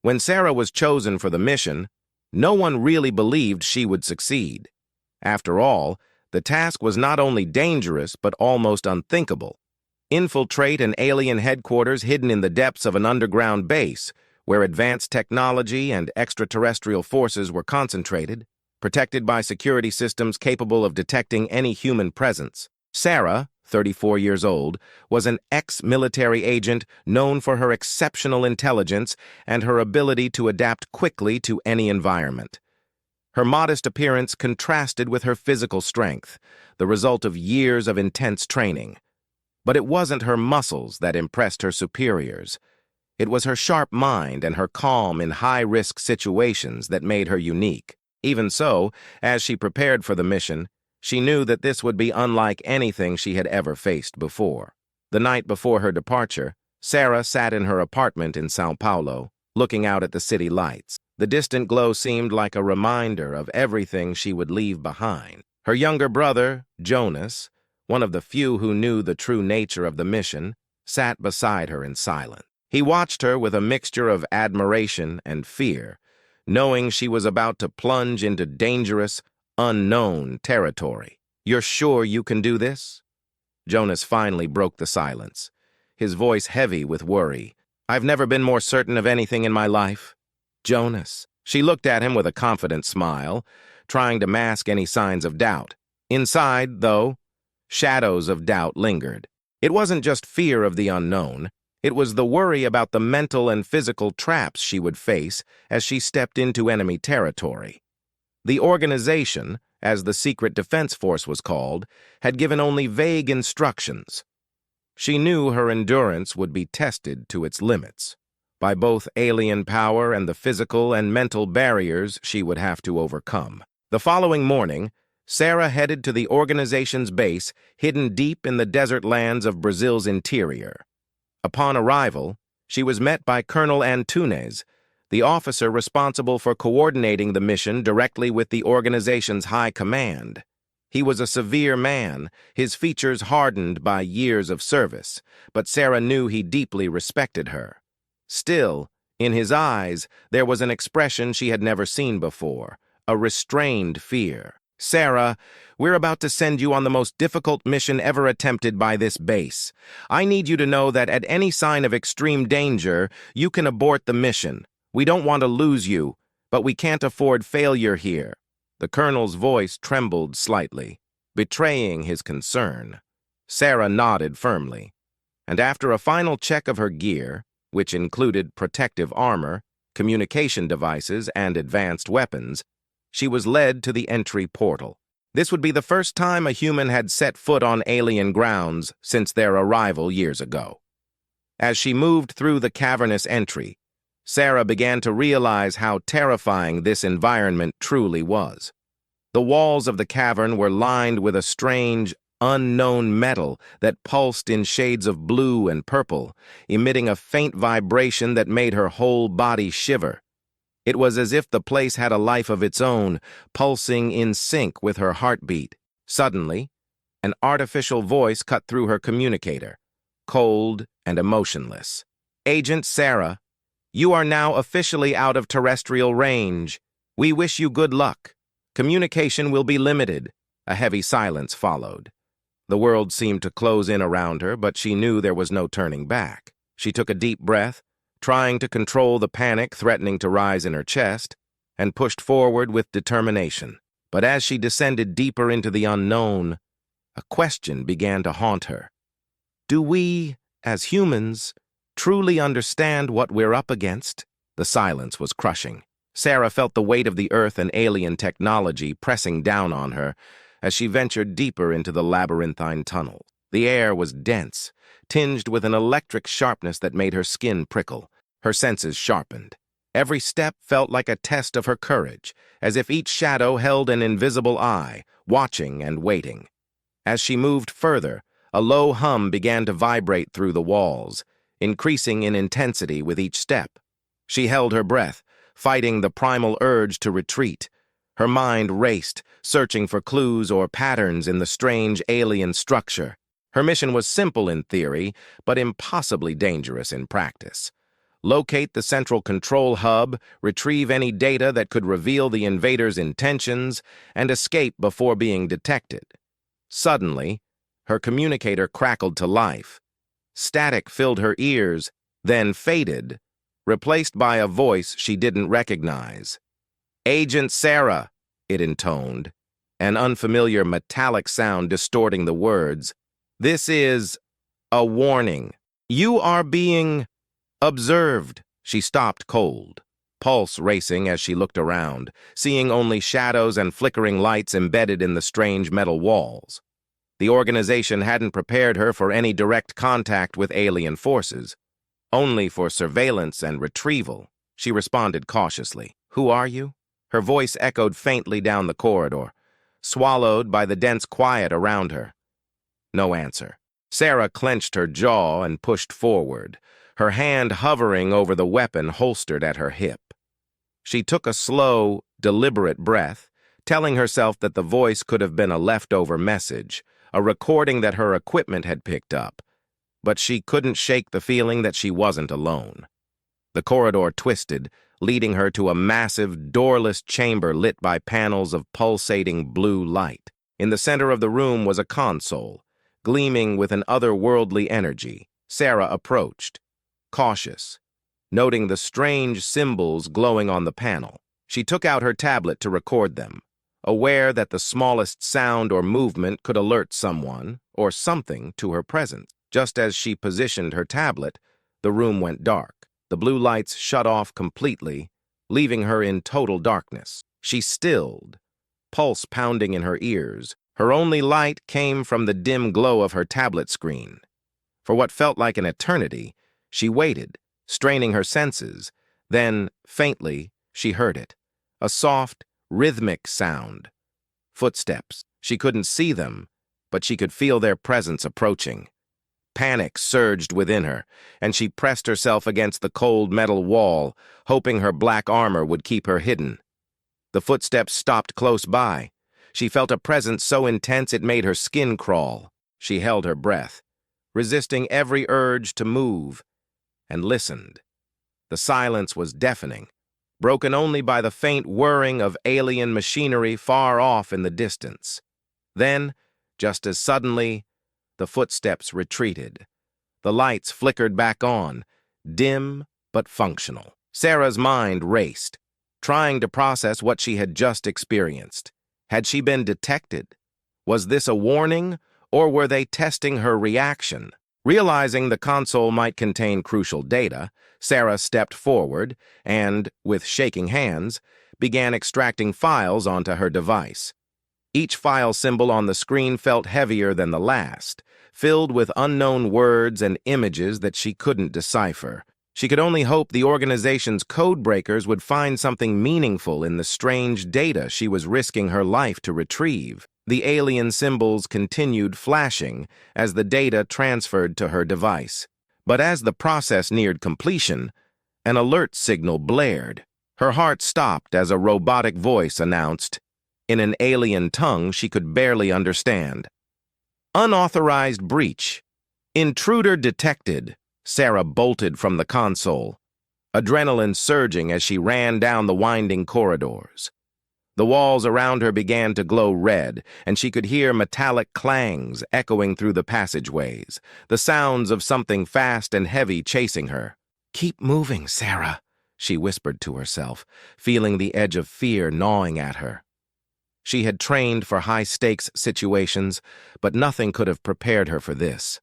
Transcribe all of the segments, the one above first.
When Sarah was chosen for the mission, no one really believed she would succeed. After all, the task was not only dangerous but almost unthinkable. Infiltrate an alien headquarters hidden in the depths of an underground base, where advanced technology and extraterrestrial forces were concentrated, protected by security systems capable of detecting any human presence. Sarah, 34 years old, was an ex-military agent known for her exceptional intelligence and her ability to adapt quickly to any environment. Her modest appearance contrasted with her physical strength, the result of years of intense training. But it wasn't her muscles that impressed her superiors. It was her sharp mind and her calm in high-risk situations that made her unique. Even so, as she prepared for the mission, she knew that this would be unlike anything she had ever faced before. The night before her departure, Sarah sat in her apartment in São Paulo, looking out at the city lights. The distant glow seemed like a reminder of everything she would leave behind. Her younger brother, Jonas, one of the few who knew the true nature of the mission, sat beside her in silence. He watched her with a mixture of admiration and fear, knowing she was about to plunge into dangerous, unknown territory. "You're sure you can do this?" Jonas finally broke the silence, his voice heavy with worry. "I've never been more certain of anything in my life." "Jonas." She looked at him with a confident smile, trying to mask any signs of doubt. Inside, though, shadows of doubt lingered. It wasn't just fear of the unknown. It was the worry about the mental and physical traps she would face as she stepped into enemy territory. The organization, as the Secret Defense Force was called, had given only vague instructions. She knew her endurance would be tested to its limits by both alien power and the physical and mental barriers she would have to overcome. The following morning, Sarah headed to the organization's base hidden deep in the desert lands of Brazil's interior. Upon arrival, she was met by Colonel Antunes, the officer responsible for coordinating the mission directly with the organization's high command. He was a severe man, his features hardened by years of service, but Sarah knew he deeply respected her. Still, in his eyes, there was an expression she had never seen before, a restrained fear. "Sarah, we're about to send you on the most difficult mission ever attempted by this base. I need you to know that at any sign of extreme danger, you can abort the mission. We don't want to lose you, but we can't afford failure here." The colonel's voice trembled slightly, betraying his concern. Sarah nodded firmly, and after a final check of her gear, which included protective armor, communication devices, and advanced weapons, she was led to the entry portal. This would be the first time a human had set foot on alien grounds since their arrival years ago. As she moved through the cavernous entry, Sarah began to realize how terrifying this environment truly was. The walls of the cavern were lined with a strange, unknown metal that pulsed in shades of blue and purple, emitting a faint vibration that made her whole body shiver. It was as if the place had a life of its own, pulsing in sync with her heartbeat. Suddenly, an artificial voice cut through her communicator, cold and emotionless. "Agent Sarah, you are now officially out of terrestrial range. We wish you good luck. Communication will be limited." A heavy silence followed. The world seemed to close in around her, but she knew there was no turning back. She took a deep breath, trying to control the panic threatening to rise in her chest, and pushed forward with determination. But as she descended deeper into the unknown, a question began to haunt her. Do we, as humans, truly understand what we're up against? The silence was crushing. Sarah felt the weight of the Earth and alien technology pressing down on her as she ventured deeper into the labyrinthine tunnel. The air was dense, tinged with an electric sharpness that made her skin prickle. Her senses sharpened. Every step felt like a test of her courage, as if each shadow held an invisible eye, watching and waiting. As she moved further, a low hum began to vibrate through the walls, increasing in intensity with each step. She held her breath, fighting the primal urge to retreat. Her mind raced, searching for clues or patterns in the strange alien structure. Her mission was simple in theory, but impossibly dangerous in practice. locate the central control hub, retrieve any data that could reveal the invaders' intentions, and escape before being detected. Suddenly, her communicator crackled to life. Static filled her ears, then faded, replaced by a voice she didn't recognize. "Agent Sarah," it intoned, an unfamiliar metallic sound distorting the words. "This is a warning. You are being observed." She stopped cold, pulse racing as she looked around, seeing only shadows and flickering lights embedded in the strange metal walls. The organization hadn't prepared her for any direct contact with alien forces, only for surveillance and retrieval. She responded cautiously. "Who are you?" Her voice echoed faintly down the corridor, swallowed by the dense quiet around her. No answer. Sarah clenched her jaw and pushed forward, her hand hovering over the weapon holstered at her hip. She took a slow, deliberate breath, telling herself that the voice could have been a leftover message, a recording that her equipment had picked up, but she couldn't shake the feeling that she wasn't alone. The corridor twisted, leading her to a massive, doorless chamber lit by panels of pulsating blue light. In the center of the room was a console, gleaming with an otherworldly energy. Sarah approached, cautious, noting the strange symbols glowing on the panel. She took out her tablet to record them, aware that the smallest sound or movement could alert someone or something to her presence. Just as she positioned her tablet, the room went dark. The blue lights shut off completely, leaving her in total darkness. She stilled, pulse pounding in her ears. Her only light came from the dim glow of her tablet screen. For what felt like an eternity, she waited, straining her senses. Then, faintly, she heard it. A soft, rhythmic sound. Footsteps. She couldn't see them, but she could feel their presence approaching. Panic surged within her, and she pressed herself against the cold metal wall, hoping her black armor would keep her hidden. The footsteps stopped close by. She felt a presence so intense it made her skin crawl. She held her breath, resisting every urge to move, and listened. The silence was deafening, broken only by the faint whirring of alien machinery far off in the distance. Then, just as suddenly, the footsteps retreated. The lights flickered back on, dim but functional. Sarah's mind raced, trying to process what she had just experienced. Had she been detected? Was this a warning, or were they testing her reaction? Realizing the console might contain crucial data, Sarah stepped forward and, with shaking hands, began extracting files onto her device. Each file symbol on the screen felt heavier than the last, filled with unknown words and images that she couldn't decipher. She could only hope the organization's codebreakers would find something meaningful in the strange data she was risking her life to retrieve. The alien symbols continued flashing as the data transferred to her device. But as the process neared completion, an alert signal blared. Her heart stopped as a robotic voice announced, in an alien tongue she could barely understand. "Unauthorized breach. Intruder detected." Sarah bolted from the console, adrenaline surging as she ran down the winding corridors. The walls around her began to glow red, and she could hear metallic clangs echoing through the passageways, the sounds of something fast and heavy chasing her. "Keep moving, Sarah," she whispered to herself, feeling the edge of fear gnawing at her. She had trained for high-stakes situations, but nothing could have prepared her for this.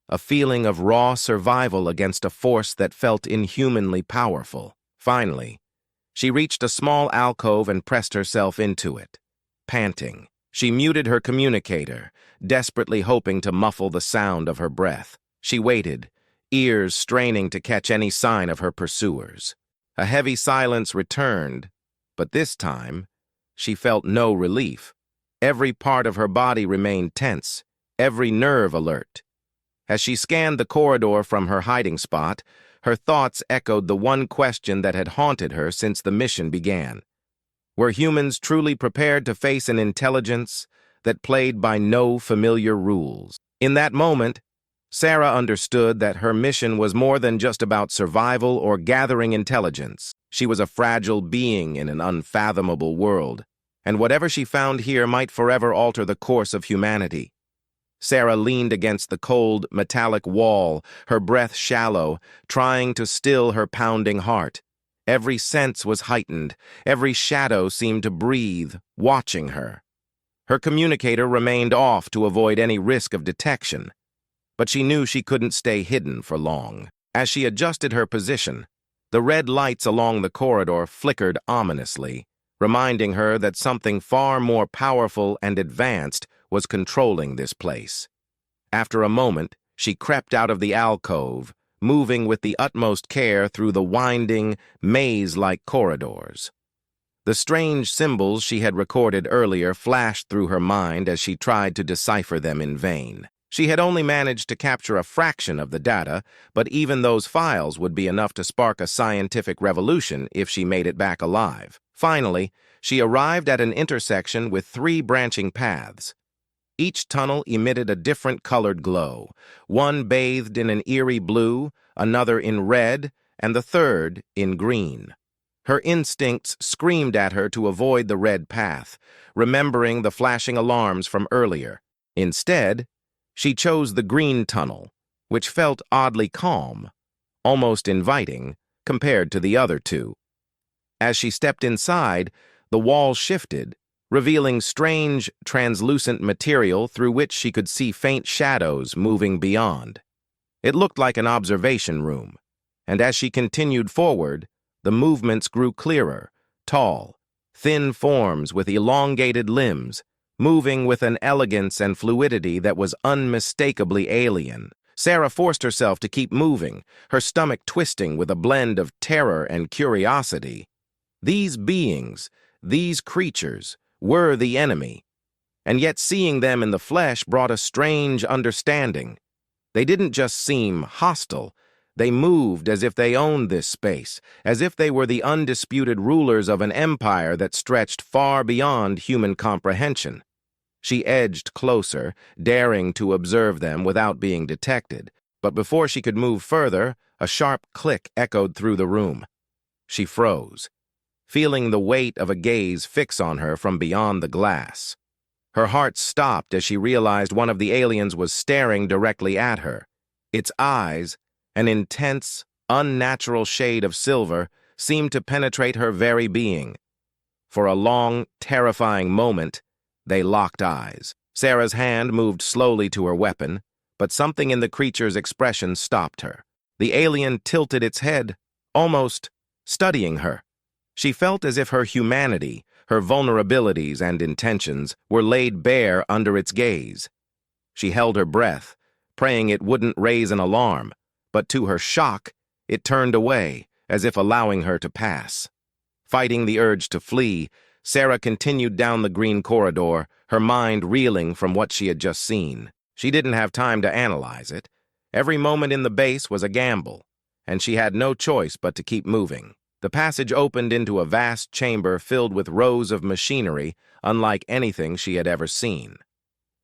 A feeling of raw survival against a force that felt inhumanly powerful. Finally, she reached a small alcove and pressed herself into it. Panting, she muted her communicator, desperately hoping to muffle the sound of her breath. She waited, ears straining to catch any sign of her pursuers. A heavy silence returned, but this time, she felt no relief. Every part of her body remained tense, every nerve alert. As she scanned the corridor from her hiding spot, her thoughts echoed the one question that had haunted her since the mission began. Were humans truly prepared to face an intelligence that played by no familiar rules? In that moment, Sarah understood that her mission was more than just about survival or gathering intelligence. She was a fragile being in an unfathomable world, and whatever she found here might forever alter the course of humanity. Sarah leaned against the cold, metallic wall, her breath shallow, trying to still her pounding heart. Every sense was heightened, every shadow seemed to breathe, watching her. Her communicator remained off to avoid any risk of detection, but she knew she couldn't stay hidden for long. As she adjusted her position, the red lights along the corridor flickered ominously, reminding her that something far more powerful and advanced was controlling this place. After a moment, she crept out of the alcove, moving with the utmost care through the winding, maze-like corridors. The strange symbols she had recorded earlier flashed through her mind as she tried to decipher them in vain. She had only managed to capture a fraction of the data, but even those files would be enough to spark a scientific revolution if she made it back alive. Finally, she arrived at an intersection with 3 branching paths. Each tunnel emitted a different colored glow, one bathed in an eerie blue, another in red, and the third in green. Her instincts screamed at her to avoid the red path, remembering the flashing alarms from earlier. Instead, she chose the green tunnel, which felt oddly calm, almost inviting, compared to the other 2. As she stepped inside, the wall shifted, revealing strange, translucent material through which she could see faint shadows moving beyond. It looked like an observation room, and as she continued forward, the movements grew clearer, tall, thin forms with elongated limbs, moving with an elegance and fluidity that was unmistakably alien. Sarah forced herself to keep moving, her stomach twisting with a blend of terror and curiosity. These beings, these creatures, were the enemy, and yet seeing them in the flesh brought a strange understanding. They didn't just seem hostile, they moved as if they owned this space, as if they were the undisputed rulers of an empire that stretched far beyond human comprehension. She edged closer, daring to observe them without being detected, but before she could move further, a sharp click echoed through the room. She froze, feeling the weight of a gaze fix on her from beyond the glass. Her heart stopped as she realized one of the aliens was staring directly at her. Its eyes, an intense, unnatural shade of silver, seemed to penetrate her very being. For a long, terrifying moment, they locked eyes. Sarah's hand moved slowly to her weapon, but something in the creature's expression stopped her. The alien tilted its head, almost studying her. She felt as if her humanity, her vulnerabilities and intentions were laid bare under its gaze. She held her breath, praying it wouldn't raise an alarm, but to her shock, it turned away, as if allowing her to pass. Fighting the urge to flee, Sarah continued down the green corridor, her mind reeling from what she had just seen. She didn't have time to analyze it. Every moment in the base was a gamble, and she had no choice but to keep moving. The passage opened into a vast chamber filled with rows of machinery unlike anything she had ever seen.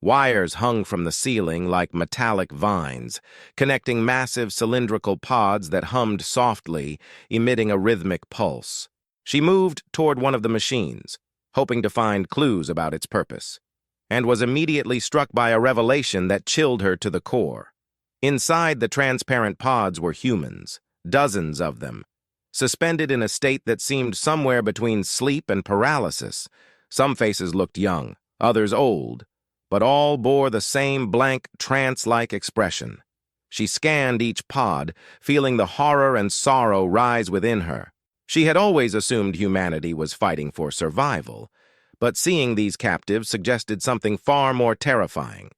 Wires hung from the ceiling like metallic vines, connecting massive cylindrical pods that hummed softly, emitting a rhythmic pulse. She moved toward one of the machines, hoping to find clues about its purpose, and was immediately struck by a revelation that chilled her to the core. Inside the transparent pods were humans, dozens of them, suspended in a state that seemed somewhere between sleep and paralysis. Some faces looked young, others old, but all bore the same blank, trance-like expression. She scanned each pod, feeling the horror and sorrow rise within her. She had always assumed humanity was fighting for survival, but seeing these captives suggested something far more terrifying.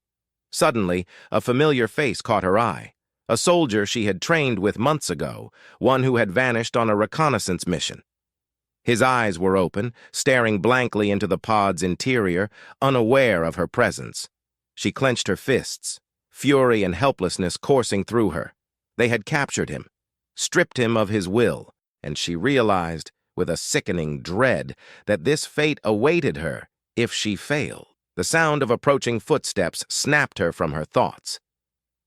Suddenly, a familiar face caught her eye. A soldier she had trained with months ago, one who had vanished on a reconnaissance mission. His eyes were open, staring blankly into the pod's interior, unaware of her presence. She clenched her fists, fury and helplessness coursing through her. They had captured him, stripped him of his will, and she realized, with a sickening dread, that this fate awaited her if she failed. The sound of approaching footsteps snapped her from her thoughts.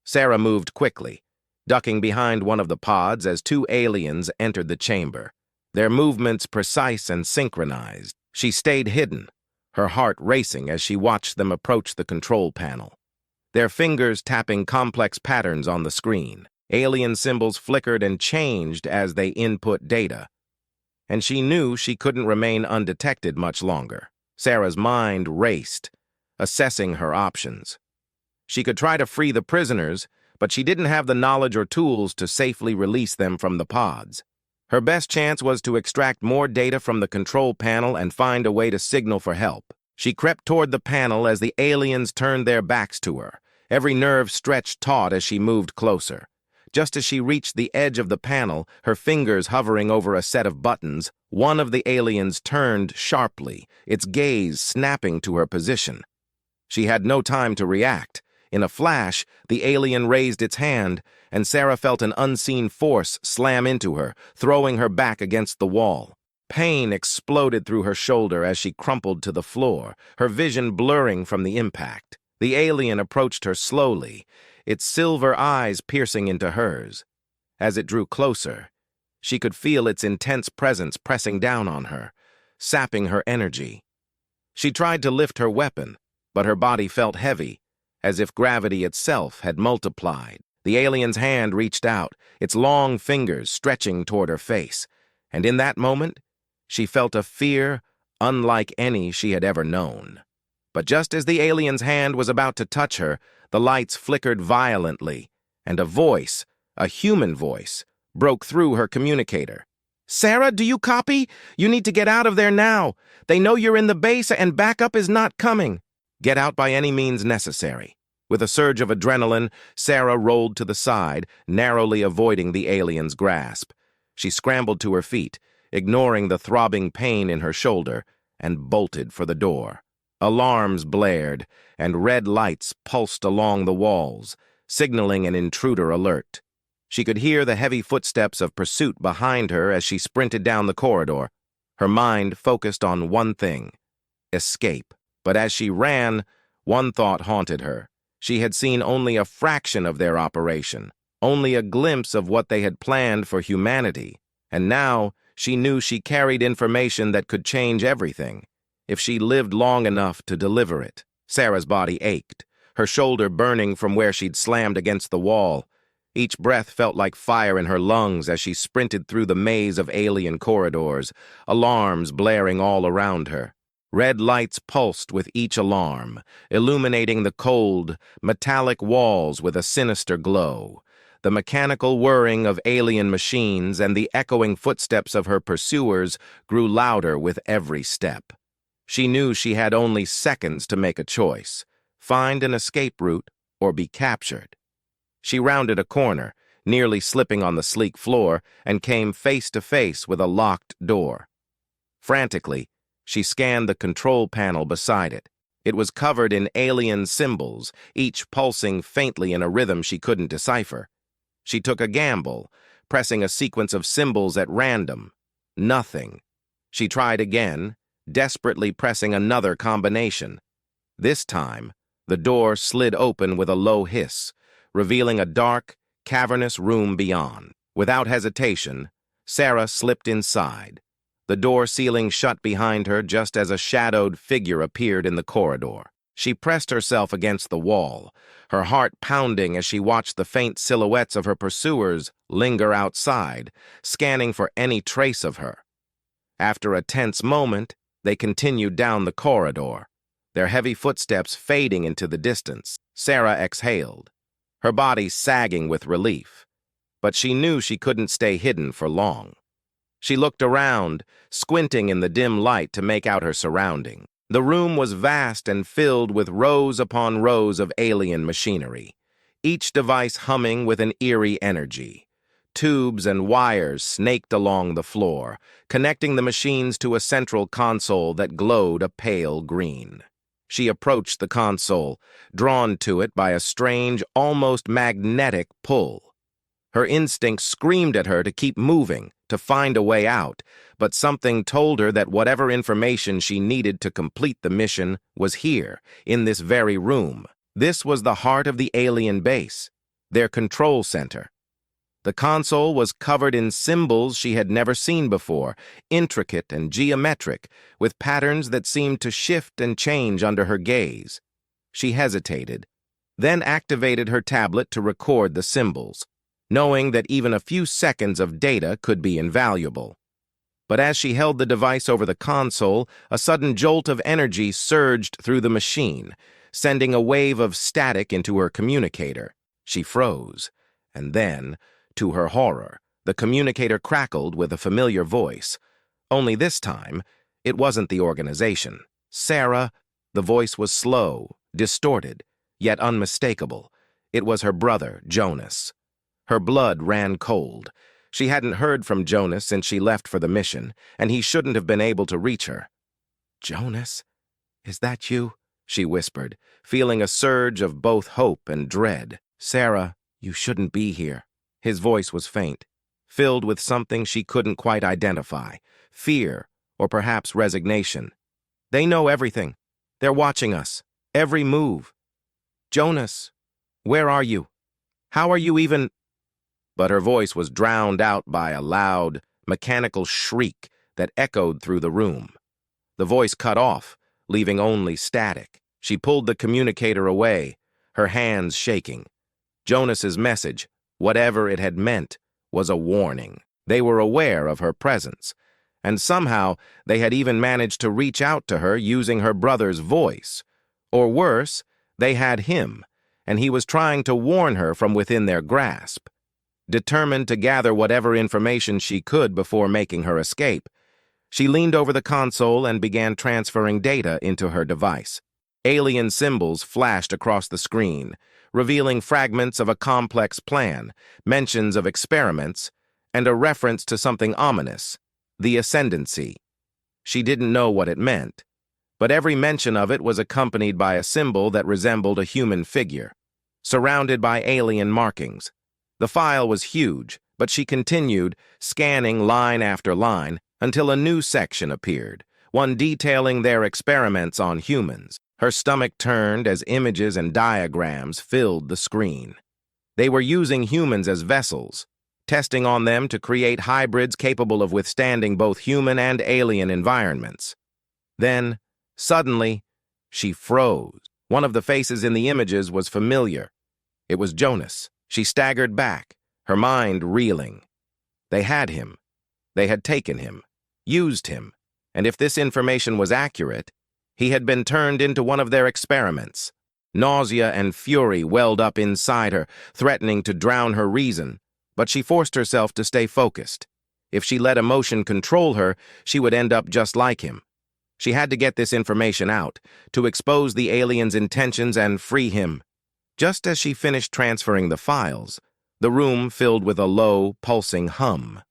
Sarah moved quickly, ducking behind one of the pods as two aliens entered the chamber, their movements precise and synchronized. She stayed hidden, her heart racing as she watched them approach the control panel, their fingers tapping complex patterns on the screen. Alien symbols flickered and changed as they input data, and she knew she couldn't remain undetected much longer. Sarah's mind raced, assessing her options. She could try to free the prisoners, but she didn't have the knowledge or tools to safely release them from the pods. Her best chance was to extract more data from the control panel and find a way to signal for help. She crept toward the panel as the aliens turned their backs to her, every nerve stretched taut as she moved closer. Just as she reached the edge of the panel, her fingers hovering over a set of buttons, one of the aliens turned sharply, its gaze snapping to her position. She had no time to react. In a flash, the alien raised its hand, and Sarah felt an unseen force slam into her, throwing her back against the wall. Pain exploded through her shoulder as she crumpled to the floor, her vision blurring from the impact. The alien approached her slowly, its silver eyes piercing into hers. As it drew closer, she could feel its intense presence pressing down on her, sapping her energy. She tried to lift her weapon, but her body felt heavy, as if gravity itself had multiplied. The alien's hand reached out, its long fingers stretching toward her face, and in that moment, she felt a fear unlike any she had ever known. But just as the alien's hand was about to touch her, the lights flickered violently, and a voice, a human voice, broke through her communicator. "Sarah, do you copy? You need to get out of there now. They know you're in the base and backup is not coming." Get out by any means necessary. With a surge of adrenaline, Sarah rolled to the side, narrowly avoiding the alien's grasp. She scrambled to her feet, ignoring the throbbing pain in her shoulder, and bolted for the door. Alarms blared, and red lights pulsed along the walls, signaling an intruder alert. She could hear the heavy footsteps of pursuit behind her as she sprinted down the corridor, her mind focused on one thing: escape. But as she ran, one thought haunted her. She had seen only a fraction of their operation, only a glimpse of what they had planned for humanity, and now she knew she carried information that could change everything, if she lived long enough to deliver it. Sarah's body ached, her shoulder burning from where she'd slammed against the wall. Each breath felt like fire in her lungs as she sprinted through the maze of alien corridors, alarms blaring all around her. Red lights pulsed with each alarm, illuminating the cold, metallic walls with a sinister glow. The mechanical whirring of alien machines and the echoing footsteps of her pursuers grew louder with every step. She knew she had only seconds to make a choice: find an escape route or be captured. She rounded a corner, nearly slipping on the sleek floor, and came face to face with a locked door. Frantically, she scanned the control panel beside it. It was covered in alien symbols, each pulsing faintly in a rhythm she couldn't decipher. She took a gamble, pressing a sequence of symbols at random. Nothing. She tried again, desperately pressing another combination. This time, the door slid open with a low hiss, revealing a dark, cavernous room beyond. Without hesitation, Sarah slipped inside, the door sealing shut behind her just as a shadowed figure appeared in the corridor. She pressed herself against the wall, her heart pounding as she watched the faint silhouettes of her pursuers linger outside, scanning for any trace of her. After a tense moment, they continued down the corridor, their heavy footsteps fading into the distance. Sarah exhaled, her body sagging with relief, but she knew she couldn't stay hidden for long. She looked around, squinting in the dim light to make out her surroundings. The room was vast and filled with rows upon rows of alien machinery, each device humming with an eerie energy. Tubes and wires snaked along the floor, connecting the machines to a central console that glowed a pale green. She approached the console, drawn to it by a strange, almost magnetic pull. Her instincts screamed at her to keep moving, to find a way out, but something told her that whatever information she needed to complete the mission was here, in this very room. This was the heart of the alien base, their control center. The console was covered in symbols she had never seen before, intricate and geometric, with patterns that seemed to shift and change under her gaze. She hesitated, then activated her tablet to record the symbols, knowing that even a few seconds of data could be invaluable. But as she held the device over the console, a sudden jolt of energy surged through the machine, sending a wave of static into her communicator. She froze, and then, to her horror, the communicator crackled with a familiar voice. Only this time, it wasn't the organization. Sarah, the voice was slow, distorted, yet unmistakable. It was her brother, Jonas. Her blood ran cold. She hadn't heard from Jonas since she left for the mission, and he shouldn't have been able to reach her. "Jonas, is that you?" she whispered, feeling a surge of both hope and dread. "Sarah, you shouldn't be here." His voice was faint, filled with something she couldn't quite identify, fear or perhaps resignation. "They know everything. They're watching us, every move. Jonas, where are you? How are you even—" But her voice was drowned out by a loud, mechanical shriek that echoed through the room. The voice cut off, leaving only static. She pulled the communicator away, her hands shaking. Jonas's message, whatever it had meant, was a warning. They were aware of her presence, and somehow they had even managed to reach out to her using her brother's voice. Or worse, they had him, and he was trying to warn her from within their grasp. Determined to gather whatever information she could before making her escape, she leaned over the console and began transferring data into her device. Alien symbols flashed across the screen, revealing fragments of a complex plan, mentions of experiments, and a reference to something ominous, the ascendancy. She didn't know what it meant, but every mention of it was accompanied by a symbol that resembled a human figure, surrounded by alien markings. The file was huge, but she continued, scanning line after line, until a new section appeared, one detailing their experiments on humans. Her stomach turned as images and diagrams filled the screen. They were using humans as vessels, testing on them to create hybrids capable of withstanding both human and alien environments. Then, suddenly, she froze. One of the faces in the images was familiar. It was Jonas. She staggered back, her mind reeling. They had him. They had taken him, used him, and if this information was accurate, he had been turned into one of their experiments. Nausea and fury welled up inside her, threatening to drown her reason, but she forced herself to stay focused. If she let emotion control her, she would end up just like him. She had to get this information out, to expose the alien's intentions and free him. Just as she finished transferring the files, the room filled with a low, pulsing hum.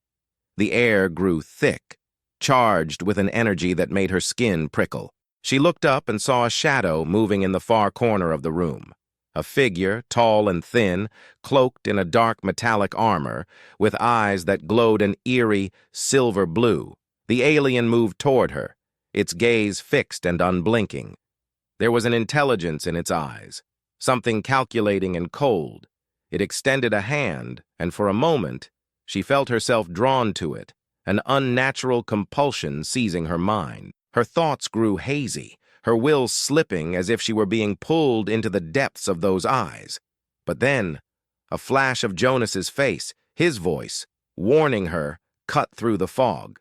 The air grew thick, charged with an energy that made her skin prickle. She looked up and saw a shadow moving in the far corner of the room. A figure, tall and thin, cloaked in a dark metallic armor, with eyes that glowed an eerie silver blue. The alien moved toward her, its gaze fixed and unblinking. There was an intelligence in its eyes, something calculating and cold. It extended a hand, and for a moment, she felt herself drawn to it, an unnatural compulsion seizing her mind. Her thoughts grew hazy, her will slipping as if she were being pulled into the depths of those eyes. But then, a flash of Jonas's face, his voice, warning her, cut through the fog.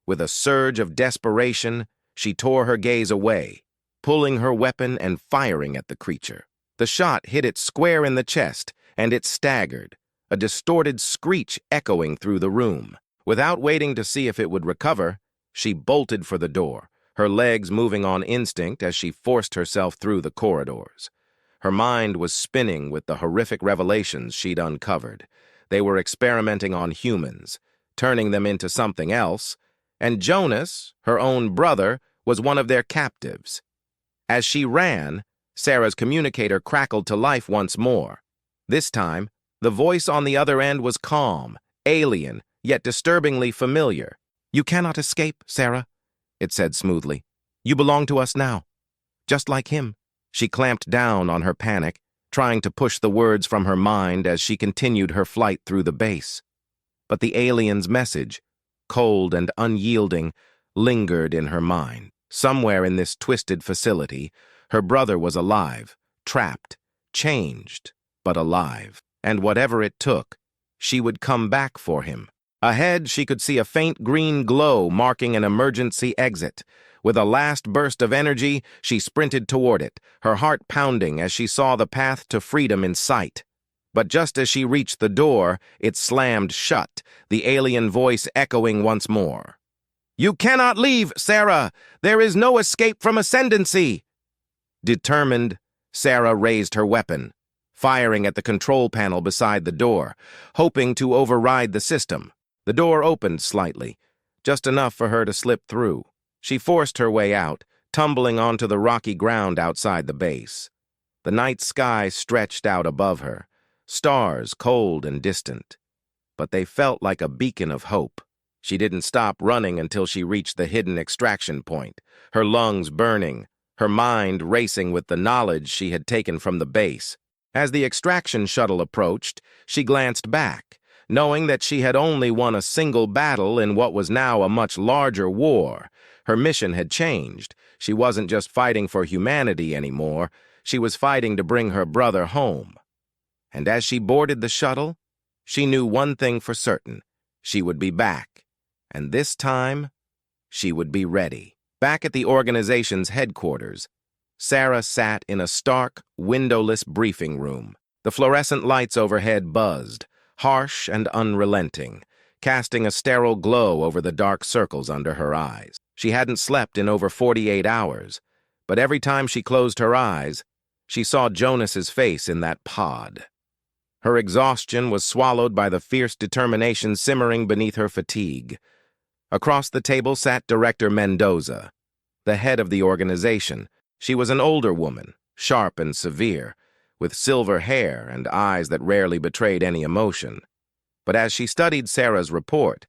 With a surge of desperation, she tore her gaze away, pulling her weapon and firing at the creature. The shot hit it square in the chest, and it staggered, a distorted screech echoing through the room. Without waiting to see if it would recover, she bolted for the door, her legs moving on instinct as she forced herself through the corridors. Her mind was spinning with the horrific revelations she'd uncovered. They were experimenting on humans, turning them into something else, and Jonas, her own brother, was one of their captives. As she ran, Sarah's communicator crackled to life once more. This time, the voice on the other end was calm, alien, yet disturbingly familiar. "You cannot escape, Sarah," it said smoothly. "You belong to us now. Just like him." She clamped down on her panic, trying to push the words from her mind as she continued her flight through the base. But the alien's message, cold and unyielding, lingered in her mind. Somewhere in this twisted facility, her brother was alive, trapped, changed, but alive. And whatever it took, she would come back for him. Ahead, she could see a faint green glow marking an emergency exit. With a last burst of energy, she sprinted toward it, her heart pounding as she saw the path to freedom in sight. But just as she reached the door, it slammed shut, the alien voice echoing once more. "You cannot leave, Sarah! There is no escape from ascendancy!" Determined, Sarah raised her weapon, firing at the control panel beside the door, hoping to override the system. The door opened slightly, just enough for her to slip through. She forced her way out, tumbling onto the rocky ground outside the base. The night sky stretched out above her, stars cold and distant. But they felt like a beacon of hope. She didn't stop running until she reached the hidden extraction point, her lungs burning, her mind racing with the knowledge she had taken from the base. As the extraction shuttle approached, she glanced back, knowing that she had only won a single battle in what was now a much larger war. Her mission had changed. She wasn't just fighting for humanity anymore. She was fighting to bring her brother home. And as she boarded the shuttle, she knew one thing for certain. She would be back. And this time, she would be ready. Back at the organization's headquarters, Sarah sat in a stark, windowless briefing room. The fluorescent lights overhead buzzed, harsh and unrelenting, casting a sterile glow over the dark circles under her eyes. She hadn't slept in over 48 hours, but every time she closed her eyes, she saw Jonas's face in that pod. Her exhaustion was swallowed by the fierce determination simmering beneath her fatigue. Across the table sat Director Mendoza, the head of the organization. She was an older woman, sharp and severe, with silver hair and eyes that rarely betrayed any emotion. But as she studied Sarah's report,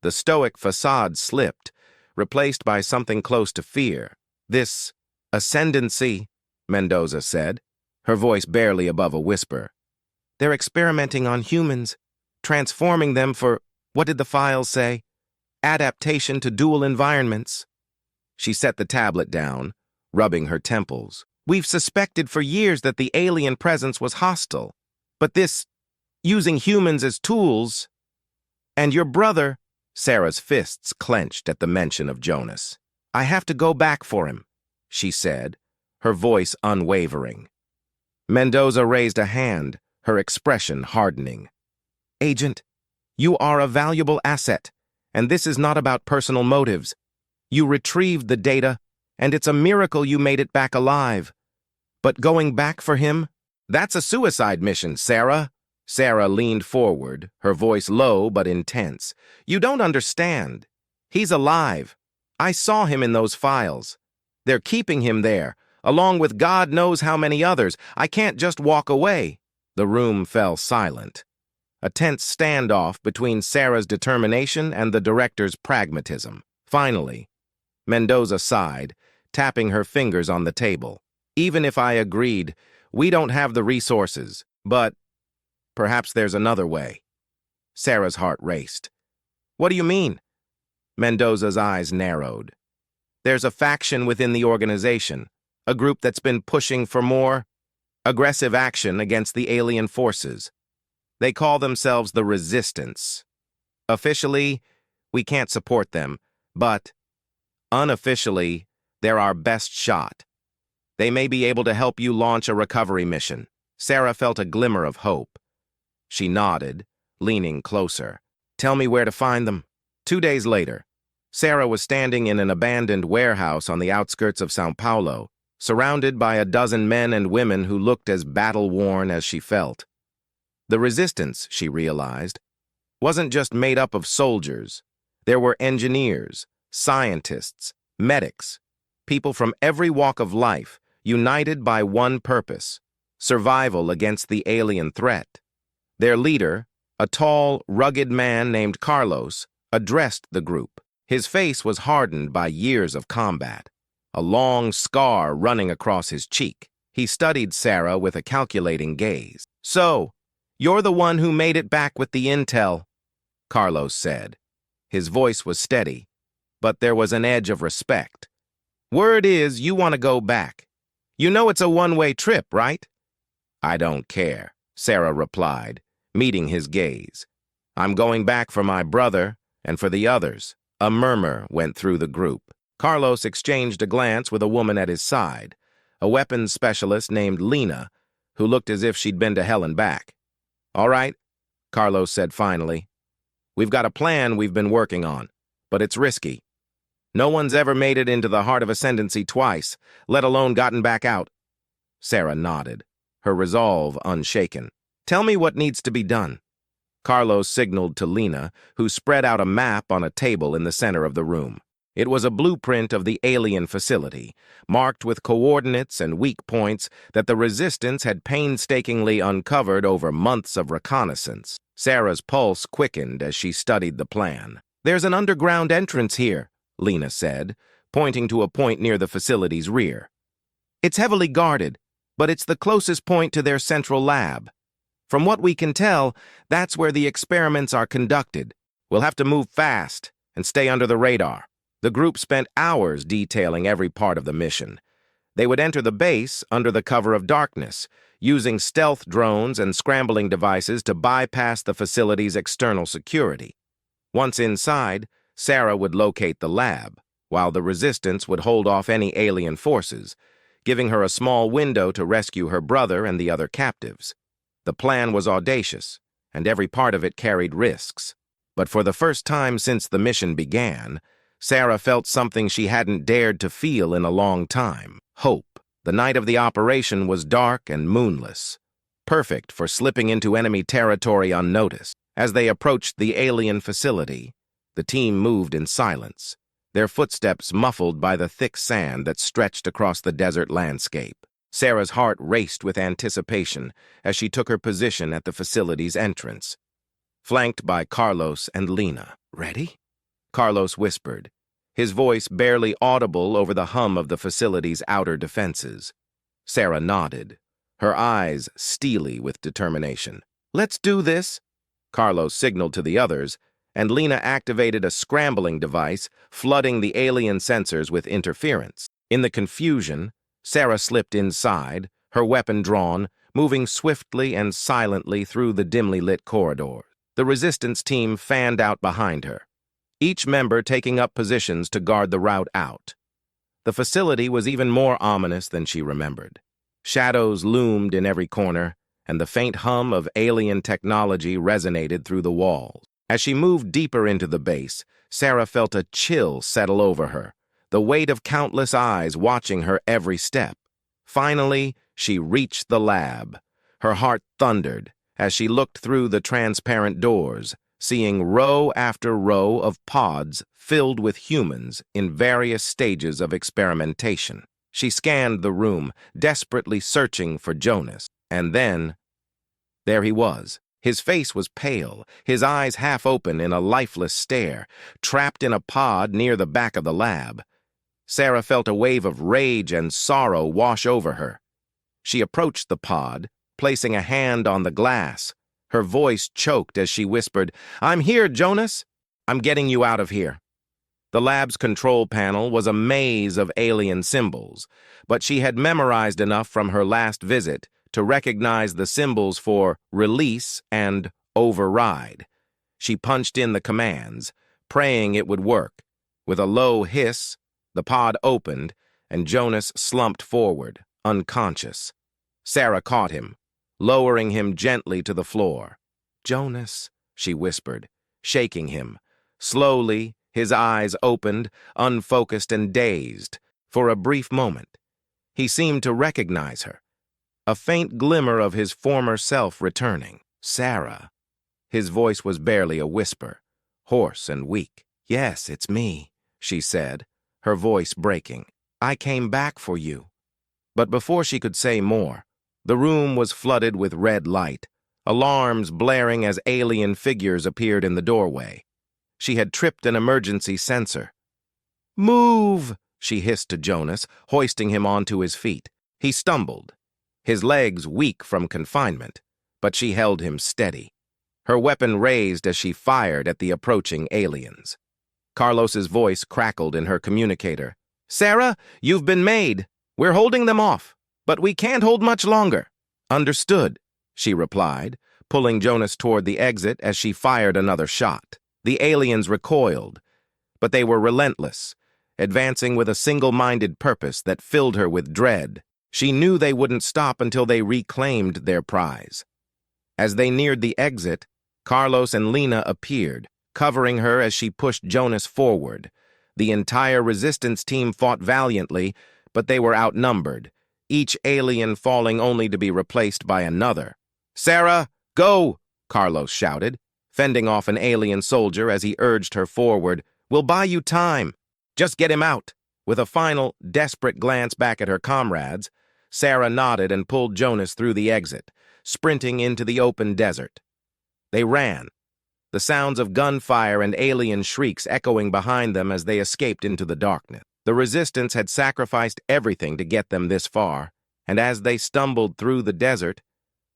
the stoic facade slipped, replaced by something close to fear. "This ascendancy," Mendoza said, her voice barely above a whisper. "They're experimenting on humans, transforming them for, what did the files say? Adaptation to dual environments." She set the tablet down, rubbing her temples. "We've suspected for years that the alien presence was hostile, but this, using humans as tools, and your brother," Sarah's fists clenched at the mention of Jonas. "I have to go back for him," she said, her voice unwavering. Mendoza raised a hand, her expression hardening. "Agent, you are a valuable asset, and this is not about personal motives. You retrieved the data, and it's a miracle you made it back alive. But going back for him? That's a suicide mission, Sarah." Sarah leaned forward, her voice low but intense. "You don't understand. He's alive. I saw him in those files. They're keeping him there, along with God knows how many others. I can't just walk away." The room fell silent. A tense standoff between Sarah's determination and the director's pragmatism. Finally, Mendoza sighed, tapping her fingers on the table. "Even if I agreed, we don't have the resources, but perhaps there's another way." Sarah's heart raced. "What do you mean?" Mendoza's eyes narrowed. "There's a faction within the organization, a group that's been pushing for more aggressive action against the alien forces. They call themselves the Resistance. Officially, we can't support them, but unofficially, they're our best shot. They may be able to help you launch a recovery mission." Sarah felt a glimmer of hope. She nodded, leaning closer. "Tell me where to find them." 2 days later, Sarah was standing in an abandoned warehouse on the outskirts of São Paulo, surrounded by a dozen men and women who looked as battle-worn as she felt. The Resistance, she realized, wasn't just made up of soldiers. There were engineers, scientists, medics, people from every walk of life, united by one purpose: survival against the alien threat. Their leader, a tall, rugged man named Carlos, addressed the group. His face was hardened by years of combat, a long scar running across his cheek. He studied Sarah with a calculating gaze. "So, you're the one who made it back with the intel," Carlos said. His voice was steady, but there was an edge of respect. "Word is you want to go back. You know it's a one-way trip, right?" "I don't care," Sarah replied, meeting his gaze. "I'm going back for my brother and for the others." A murmur went through the group. Carlos exchanged a glance with a woman at his side, a weapons specialist named Lena, who looked as if she'd been to hell and back. "All right," Carlos said finally. "We've got a plan we've been working on, but it's risky. No one's ever made it into the heart of Ascendancy twice, let alone gotten back out." Sarah nodded, her resolve unshaken. "Tell me what needs to be done." Carlos signaled to Lena, who spread out a map on a table in the center of the room. It was a blueprint of the alien facility, marked with coordinates and weak points that the Resistance had painstakingly uncovered over months of reconnaissance. Sarah's pulse quickened as she studied the plan. "There's an underground entrance here," Lena said, pointing to a point near the facility's rear. "It's heavily guarded, but it's the closest point to their central lab. From what we can tell, that's where the experiments are conducted. We'll have to move fast and stay under the radar." The group spent hours detailing every part of the mission. They would enter the base under the cover of darkness, using stealth drones and scrambling devices to bypass the facility's external security. Once inside, Sarah would locate the lab, while the Resistance would hold off any alien forces, giving her a small window to rescue her brother and the other captives. The plan was audacious, and every part of it carried risks. But for the first time since the mission began, Sarah felt something she hadn't dared to feel in a long time: hope. The night of the operation was dark and moonless, perfect for slipping into enemy territory unnoticed. As they approached the alien facility, the team moved in silence, their footsteps muffled by the thick sand that stretched across the desert landscape. Sarah's heart raced with anticipation as she took her position at the facility's entrance, flanked by Carlos and Lena. "Ready?" Carlos whispered, his voice barely audible over the hum of the facility's outer defenses. Sarah nodded, her eyes steely with determination. "Let's do this," Carlos signaled to the others, and Lena activated a scrambling device, flooding the alien sensors with interference. In the confusion, Sarah slipped inside, her weapon drawn, moving swiftly and silently through the dimly lit corridor. The Resistance team fanned out behind her, each member taking up positions to guard the route out. The facility was even more ominous than she remembered. Shadows loomed in every corner, and the faint hum of alien technology resonated through the walls. As she moved deeper into the base, Sarah felt a chill settle over her, the weight of countless eyes watching her every step. Finally, she reached the lab. Her heart thundered as she looked through the transparent doors, seeing row after row of pods filled with humans in various stages of experimentation. She scanned the room, desperately searching for Jonas, and then, there he was. His face was pale, his eyes half open in a lifeless stare, trapped in a pod near the back of the lab. Sarah felt a wave of rage and sorrow wash over her. She approached the pod, placing a hand on the glass. Her voice choked as she whispered, "I'm here, Jonas. I'm getting you out of here." The lab's control panel was a maze of alien symbols, but she had memorized enough from her last visit to recognize the symbols for release and override. She punched in the commands, praying it would work. With a low hiss, the pod opened, and Jonas slumped forward, unconscious. Sarah caught him, lowering him gently to the floor. "Jonas," she whispered, shaking him. Slowly, his eyes opened, unfocused and dazed. For a brief moment, he seemed to recognize her, a faint glimmer of his former self returning. "Sarah." His voice was barely a whisper, hoarse and weak. "Yes, it's me," she said, her voice breaking. "I came back for you." But before she could say more, the room was flooded with red light, alarms blaring as alien figures appeared in the doorway. She had tripped an emergency sensor. "Move!" she hissed to Jonas, hoisting him onto his feet. He stumbled, his legs weak from confinement, but she held him steady. Her weapon raised as she fired at the approaching aliens. Carlos's voice crackled in her communicator. "Sarah, you've been made. We're holding them off, but we can't hold much longer." "Understood," she replied, pulling Jonas toward the exit as she fired another shot. The aliens recoiled, but they were relentless, advancing with a single-minded purpose that filled her with dread. She knew they wouldn't stop until they reclaimed their prize. As they neared the exit, Carlos and Lena appeared, covering her as she pushed Jonas forward. The entire resistance team fought valiantly, but they were outnumbered, each alien falling only to be replaced by another. "Sarah, go!" Carlos shouted, fending off an alien soldier as he urged her forward. "We'll buy you time. Just get him out." With a final, desperate glance back at her comrades, Sarah nodded and pulled Jonas through the exit, sprinting into the open desert. They ran, the sounds of gunfire and alien shrieks echoing behind them as they escaped into the darkness. The resistance had sacrificed everything to get them this far, and as they stumbled through the desert,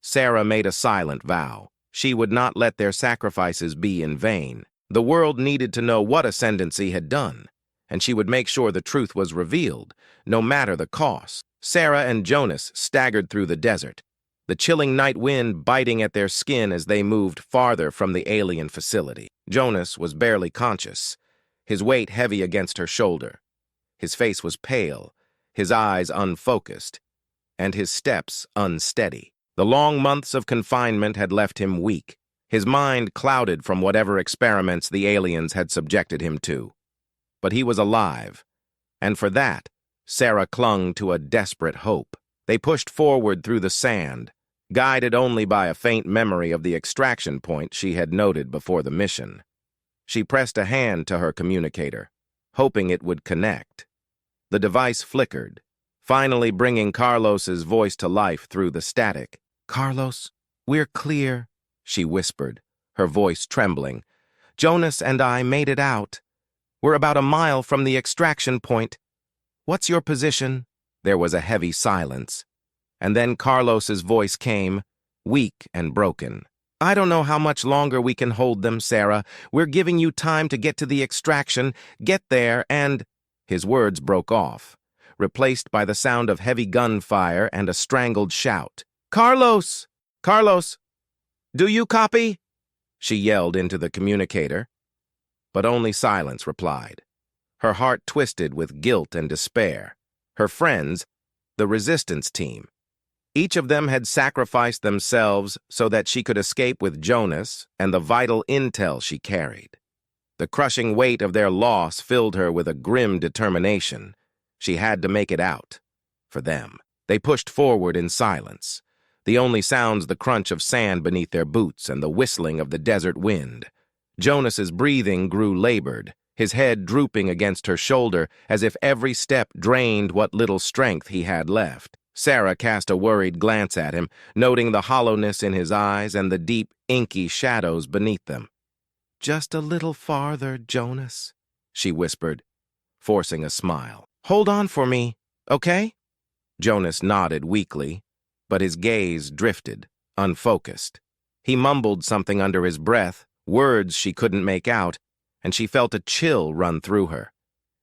Sarah made a silent vow. She would not let their sacrifices be in vain. The world needed to know what Ascendancy had done, and she would make sure the truth was revealed, no matter the cost. Sarah and Jonas staggered through the desert, the chilling night wind biting at their skin as they moved farther from the alien facility. Jonas was barely conscious, his weight heavy against her shoulder. His face was pale, his eyes unfocused, and his steps unsteady. The long months of confinement had left him weak, his mind clouded from whatever experiments the aliens had subjected him to. But he was alive, and for that, Sarah clung to a desperate hope. They pushed forward through the sand, guided only by a faint memory of the extraction point she had noted before the mission. She pressed a hand to her communicator, hoping it would connect. The device flickered, finally bringing Carlos's voice to life through the static. "Carlos, we're clear," she whispered, her voice trembling. "Jonas and I made it out. We're about a mile from the extraction point. What's your position?" There was a heavy silence, and then Carlos's voice came, weak and broken. "I don't know how much longer we can hold them, Sarah. We're giving you time to get to the extraction, get there, and—" His words broke off, replaced by the sound of heavy gunfire and a strangled shout. "Carlos! Carlos! Do you copy?" she yelled into the communicator. But only silence replied. Her heart twisted with guilt and despair. Her friends, the resistance team, each of them had sacrificed themselves so that she could escape with Jonas and the vital intel she carried. The crushing weight of their loss filled her with a grim determination. She had to make it out. For them. They pushed forward in silence, the only sounds the crunch of sand beneath their boots and the whistling of the desert wind. Jonas's breathing grew labored, his head drooping against her shoulder as if every step drained what little strength he had left. Sarah cast a worried glance at him, noting the hollowness in his eyes and the deep, inky shadows beneath them. "Just a little farther, Jonas," she whispered, forcing a smile. "Hold on for me, okay?" Jonas nodded weakly, but his gaze drifted, unfocused. He mumbled something under his breath, words she couldn't make out, and she felt a chill run through her.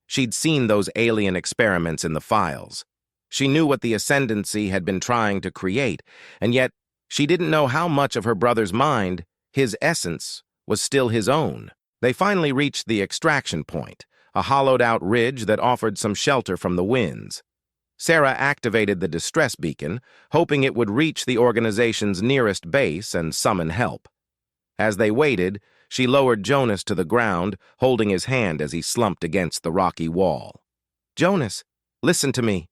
She'd seen those alien experiments in the files. She knew what the Ascendancy had been trying to create, and yet she didn't know how much of her brother's mind, his essence, was still his own. They finally reached the extraction point, a hollowed-out ridge that offered some shelter from the winds. Sarah activated the distress beacon, hoping it would reach the organization's nearest base and summon help. As they waited, she lowered Jonas to the ground, holding his hand as he slumped against the rocky wall. "Jonas, listen to me."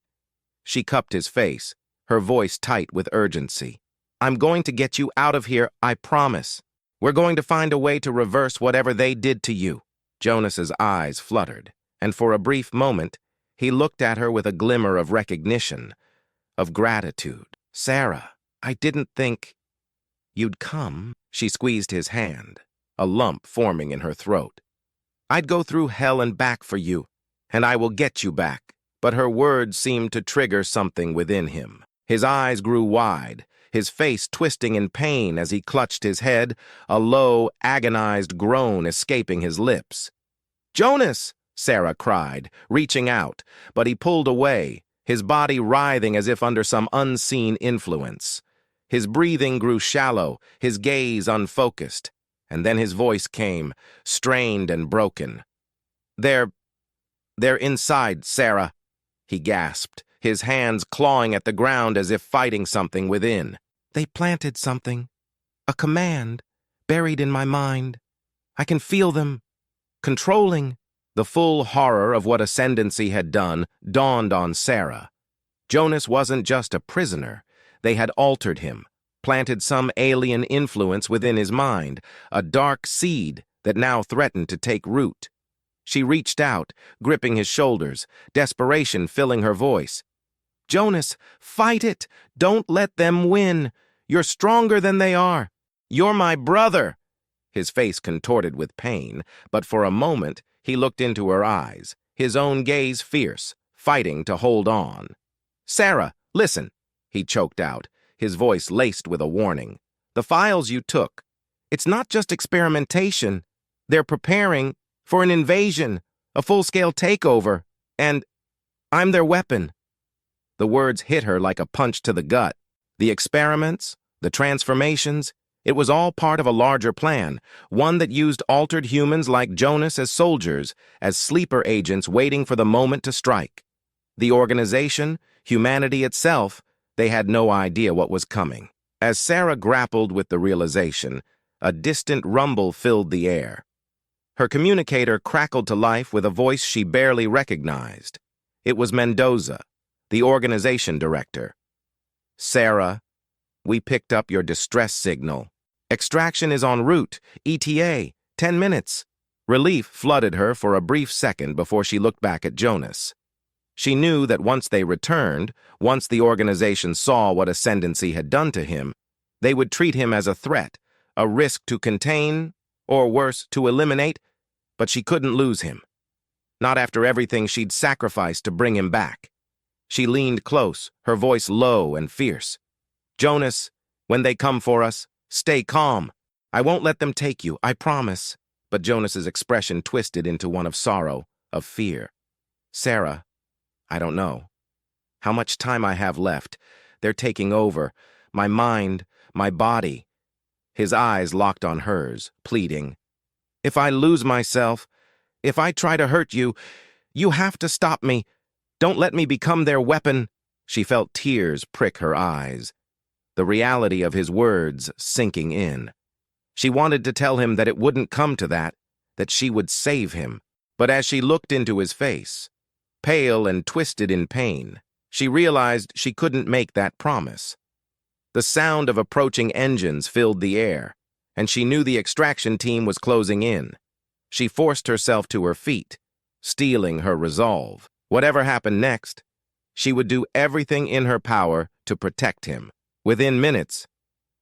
She cupped his face, her voice tight with urgency. "I'm going to get you out of here, I promise. We're going to find a way to reverse whatever they did to you." Jonas's eyes fluttered, and for a brief moment, he looked at her with a glimmer of recognition, of gratitude. "Sarah, I didn't think you'd come." She squeezed his hand, a lump forming in her throat. "I'd go through hell and back for you, and I will get you back." But her words seemed to trigger something within him. His eyes grew wide, his face twisting in pain as he clutched his head, a low, agonized groan escaping his lips. "Jonas!" Sarah cried, reaching out, but he pulled away, his body writhing as if under some unseen influence. His breathing grew shallow, his gaze unfocused, and then his voice came, strained and broken. They're inside, Sarah," he gasped, his hands clawing at the ground as if fighting something within. "They planted something. A command, buried in my mind. I can feel them, controlling." The full horror of what Ascendancy had done dawned on Sarah. Jonas wasn't just a prisoner. They had altered him, planted some alien influence within his mind, a dark seed that now threatened to take root. She reached out, gripping his shoulders, desperation filling her voice. "Jonas, fight it! Don't let them win! You're stronger than they are! You're my brother!" His face contorted with pain, but for a moment he looked into her eyes, his own gaze fierce, fighting to hold on. "Sarah, listen," he choked out, his voice laced with a warning. "The files you took, it's not just experimentation. They're preparing for an invasion, a full-scale takeover, and I'm their weapon." The words hit her like a punch to the gut. The experiments, the transformations, it was all part of a larger plan, one that used altered humans like Jonas as soldiers, as sleeper agents waiting for the moment to strike. The organization, humanity itself, they had no idea what was coming. As Sarah grappled with the realization, a distant rumble filled the air. Her communicator crackled to life with a voice she barely recognized. It was Mendoza, the organization director. "Sarah, we picked up your distress signal. Extraction is en route. ETA, 10 minutes. Relief flooded her for a brief second before she looked back at Jonas. She knew that once they returned, once the organization saw what Ascendancy had done to him, they would treat him as a threat, a risk to contain, or worse, to eliminate, but she couldn't lose him. Not after everything she'd sacrificed to bring him back. She leaned close, her voice low and fierce. "Jonas, when they come for us, stay calm. I won't let them take you, I promise." But Jonas's expression twisted into one of sorrow, of fear. "Sarah, I don't know how much time I have left. They're taking over. My mind, my body." His eyes locked on hers, pleading. "If I lose myself, if I try to hurt you, you have to stop me. Don't let me become their weapon." She felt tears prick her eyes, the reality of his words sinking in. She wanted to tell him that it wouldn't come to that she would save him. But as she looked into his face, pale and twisted in pain, she realized she couldn't make that promise. The sound of approaching engines filled the air, and she knew the extraction team was closing in. She forced herself to her feet, steeling her resolve. Whatever happened next, she would do everything in her power to protect him. Within minutes,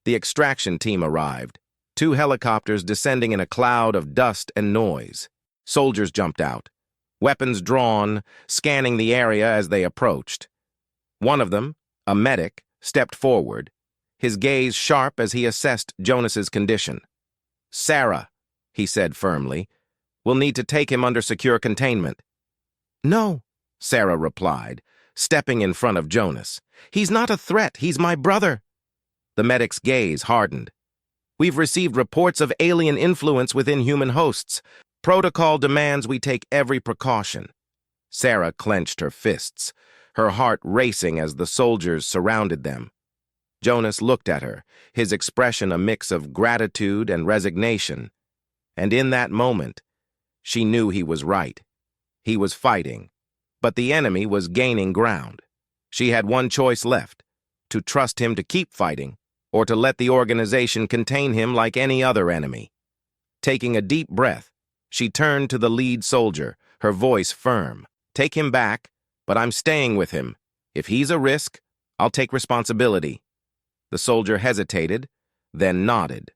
the extraction team arrived, 2 helicopters descending in a cloud of dust and noise. Soldiers jumped out, weapons drawn, scanning the area as they approached. One of them, a medic, stepped forward, his gaze sharp as he assessed Jonas's condition. "Sarah," he said firmly, "we'll need to take him under secure containment." "No," Sarah replied, stepping in front of Jonas. "He's not a threat, he's my brother." The medic's gaze hardened. "We've received reports of alien influence within human hosts. Protocol demands we take every precaution." Sarah clenched her fists, her heart racing as the soldiers surrounded them. Jonas looked at her, his expression a mix of gratitude and resignation. And in that moment, she knew he was right. He was fighting, but the enemy was gaining ground. She had one choice left, to trust him to keep fighting, or to let the organization contain him like any other enemy. Taking a deep breath, she turned to the lead soldier, her voice firm. "Take him back, but I'm staying with him. If he's a risk, I'll take responsibility." The soldier hesitated, then nodded.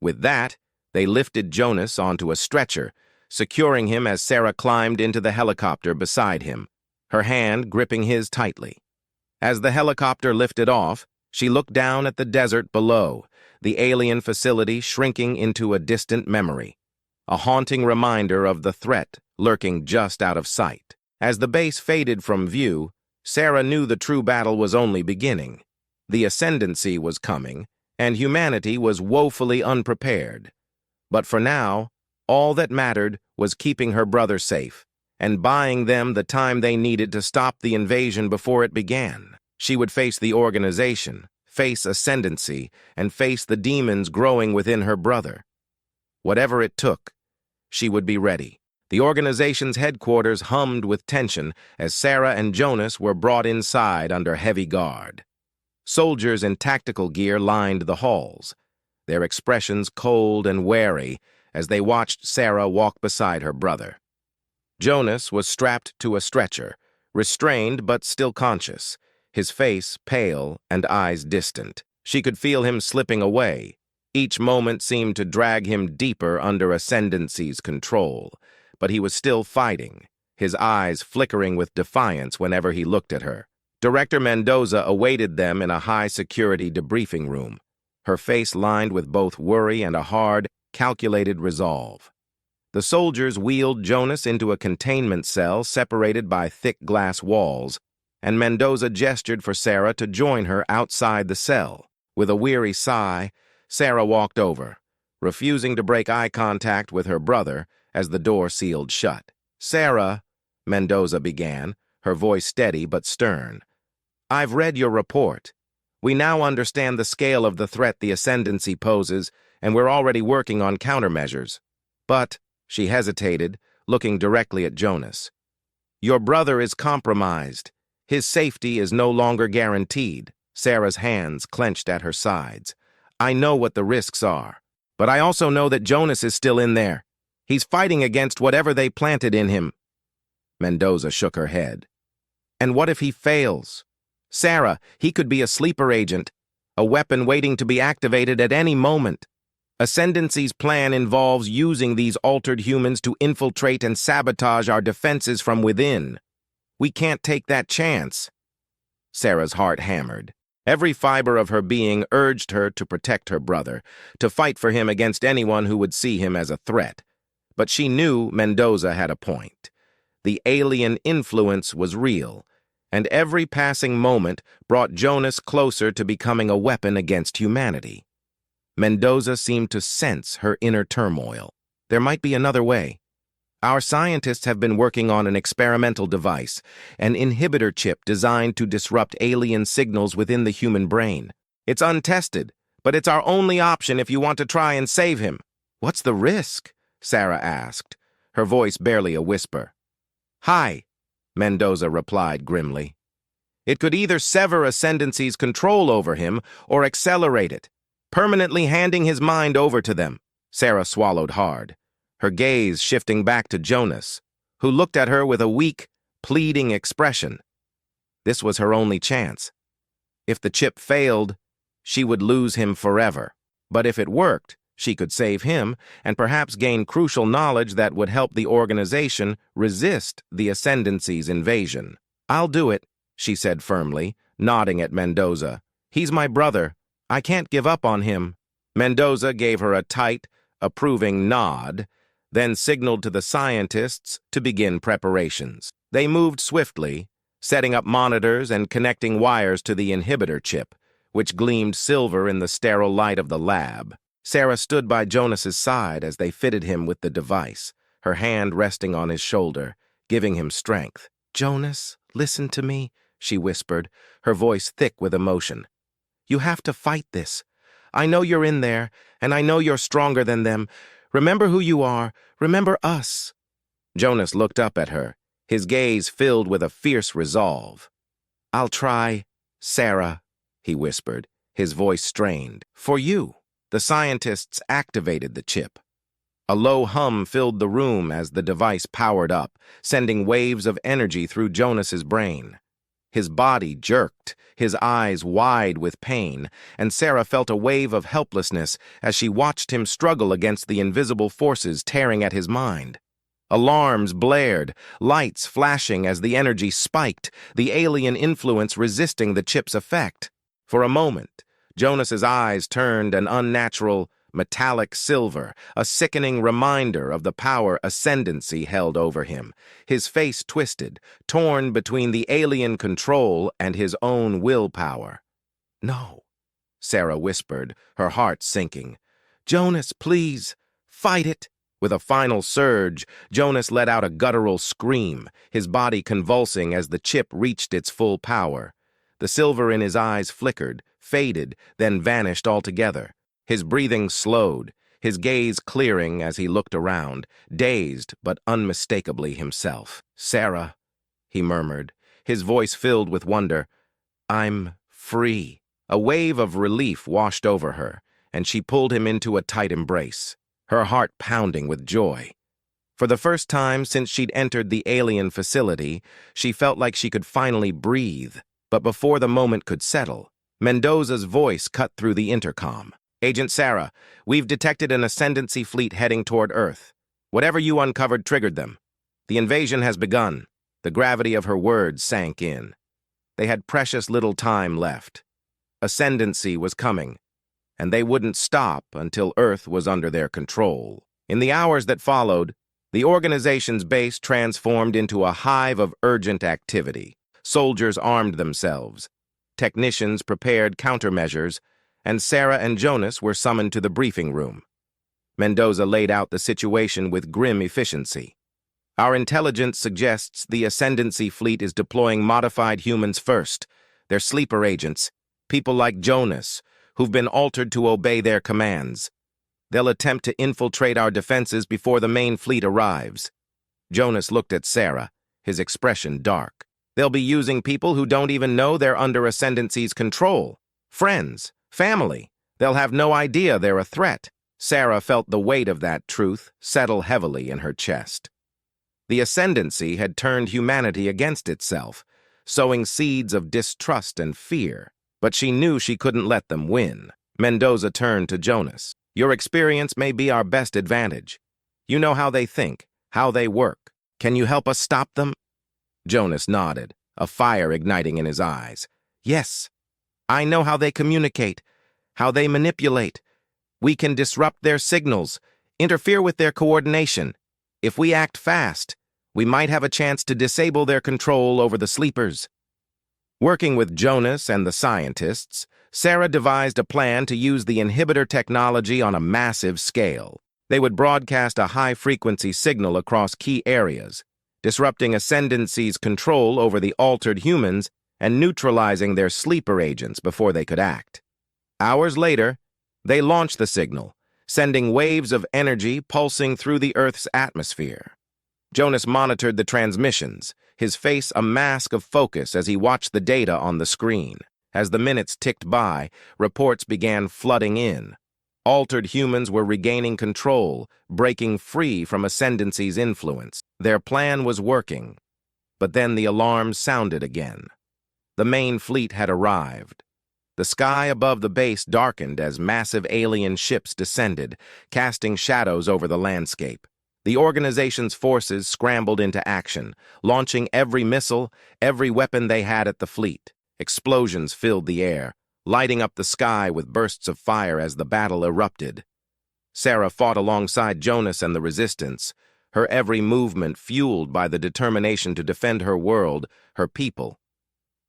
With that, they lifted Jonas onto a stretcher, securing him as Sarah climbed into the helicopter beside him, her hand gripping his tightly. As the helicopter lifted off, she looked down at the desert below, the alien facility shrinking into a distant memory, a haunting reminder of the threat lurking just out of sight. As the base faded from view, Sarah knew the true battle was only beginning. The ascendancy was coming, and humanity was woefully unprepared. But for now, all that mattered was keeping her brother safe and buying them the time they needed to stop the invasion before it began. She would face the organization, face ascendancy, and face the demons growing within her brother. Whatever it took, she would be ready. The organization's headquarters hummed with tension as Sarah and Jonas were brought inside under heavy guard. Soldiers in tactical gear lined the halls, their expressions cold and wary as they watched Sarah walk beside her brother. Jonas was strapped to a stretcher, restrained but still conscious, his face pale and eyes distant. She could feel him slipping away. Each moment seemed to drag him deeper under Ascendancy's control, but he was still fighting, his eyes flickering with defiance whenever he looked at her. Director Mendoza awaited them in a high-security debriefing room, her face lined with both worry and a hard, calculated resolve. The soldiers wheeled Jonas into a containment cell separated by thick glass walls, and Mendoza gestured for Sarah to join her outside the cell. With a weary sigh, Sarah walked over, refusing to break eye contact with her brother as the door sealed shut. "Sarah," Mendoza began, her voice steady but stern, "I've read your report. We now understand the scale of the threat the Ascendancy poses, and we're already working on countermeasures. But," she hesitated, looking directly at Jonas, "your brother is compromised. His safety is no longer guaranteed." Sarah's hands clenched at her sides. "I know what the risks are, but I also know that Jonas is still in there. He's fighting against whatever they planted in him." Mendoza shook her head. "And what if he fails? Sarah, he could be a sleeper agent, a weapon waiting to be activated at any moment. Ascendancy's plan involves using these altered humans to infiltrate and sabotage our defenses from within. We can't take that chance." Sarah's heart hammered. Every fiber of her being urged her to protect her brother, to fight for him against anyone who would see him as a threat. But she knew Mendoza had a point. The alien influence was real, and every passing moment brought Jonas closer to becoming a weapon against humanity. Mendoza seemed to sense her inner turmoil. There might be another way. "Our scientists have been working on an experimental device, an inhibitor chip designed to disrupt alien signals within the human brain. It's untested, but it's our only option if you want to try and save him." "What's the risk?" Sarah asked, her voice barely a whisper. "Hi," Mendoza replied grimly. "It could either sever Ascendancy's control over him or accelerate it, permanently handing his mind over to them." Sarah swallowed hard, her gaze shifting back to Jonas, who looked at her with a weak, pleading expression. This was her only chance. If the chip failed, she would lose him forever. But if it worked, she could save him and perhaps gain crucial knowledge that would help the organization resist the Ascendancy's invasion. "I'll do it," she said firmly, nodding at Mendoza. "He's my brother. I can't give up on him." Mendoza gave her a tight, approving nod, then signaled to the scientists to begin preparations. They moved swiftly, setting up monitors and connecting wires to the inhibitor chip, which gleamed silver in the sterile light of the lab. Sarah stood by Jonas's side as they fitted him with the device, her hand resting on his shoulder, giving him strength. "Jonas, listen to me," she whispered, her voice thick with emotion. "You have to fight this. I know you're in there, and I know you're stronger than them. Remember who you are. Remember us." Jonas looked up at her, his gaze filled with a fierce resolve. "I'll try, Sarah," he whispered, his voice strained. "For you." The scientists activated the chip. A low hum filled the room as the device powered up, sending waves of energy through Jonas's brain. His body jerked, his eyes wide with pain, and Sarah felt a wave of helplessness as she watched him struggle against the invisible forces tearing at his mind. Alarms blared, lights flashing as the energy spiked, the alien influence resisting the chip's effect. For a moment, Jonas's eyes turned an unnatural, metallic silver, a sickening reminder of the power ascendancy held over him. His face twisted, torn between the alien control and his own willpower. "No," Sarah whispered, her heart sinking. "Jonas, please, fight it." With a final surge, Jonas let out a guttural scream, his body convulsing as the chip reached its full power. The silver in his eyes flickered, faded, then vanished altogether. His breathing slowed, his gaze clearing as he looked around, dazed but unmistakably himself. "Sarah," he murmured, his voice filled with wonder. "I'm free." A wave of relief washed over her, and she pulled him into a tight embrace, her heart pounding with joy. For the first time since she'd entered the alien facility, she felt like she could finally breathe. But before the moment could settle, Mendoza's voice cut through the intercom. "Agent Sarah, we've detected an Ascendancy fleet heading toward Earth. Whatever you uncovered triggered them. The invasion has begun." The gravity of her words sank in. They had precious little time left. Ascendancy was coming, and they wouldn't stop until Earth was under their control. In the hours that followed, the organization's base transformed into a hive of urgent activity. Soldiers armed themselves. Technicians prepared countermeasures, and Sarah and Jonas were summoned to the briefing room. Mendoza laid out the situation with grim efficiency. "Our intelligence suggests the Ascendancy fleet is deploying modified humans first. They're sleeper agents, people like Jonas, who've been altered to obey their commands. They'll attempt to infiltrate our defenses before the main fleet arrives." Jonas looked at Sarah, his expression dark. "They'll be using people who don't even know they're under Ascendancy's control. Friends, family. They'll have no idea they're a threat." Sarah felt the weight of that truth settle heavily in her chest. The Ascendancy had turned humanity against itself, sowing seeds of distrust and fear. But she knew she couldn't let them win. Mendoza turned to Jonas. "Your experience may be our best advantage. You know how they think, how they work. Can you help us stop them?" Jonas nodded, a fire igniting in his eyes. "Yes, I know how they communicate, how they manipulate. We can disrupt their signals, interfere with their coordination. If we act fast, we might have a chance to disable their control over the sleepers." Working with Jonas and the scientists, Sarah devised a plan to use the inhibitor technology on a massive scale. They would broadcast a high-frequency signal across key areas, disrupting Ascendancy's control over the altered humans and neutralizing their sleeper agents before they could act. Hours later, they launched the signal, sending waves of energy pulsing through the Earth's atmosphere. Jonas monitored the transmissions, his face a mask of focus as he watched the data on the screen. As the minutes ticked by, reports began flooding in. Altered humans were regaining control, breaking free from Ascendancy's influence. Their plan was working. But then the alarms sounded again. The main fleet had arrived. The sky above the base darkened as massive alien ships descended, casting shadows over the landscape. The organization's forces scrambled into action, launching every missile, every weapon they had at the fleet. Explosions filled the air, lighting up the sky with bursts of fire as the battle erupted. Sarah fought alongside Jonas and the resistance, her every movement fueled by the determination to defend her world, her people.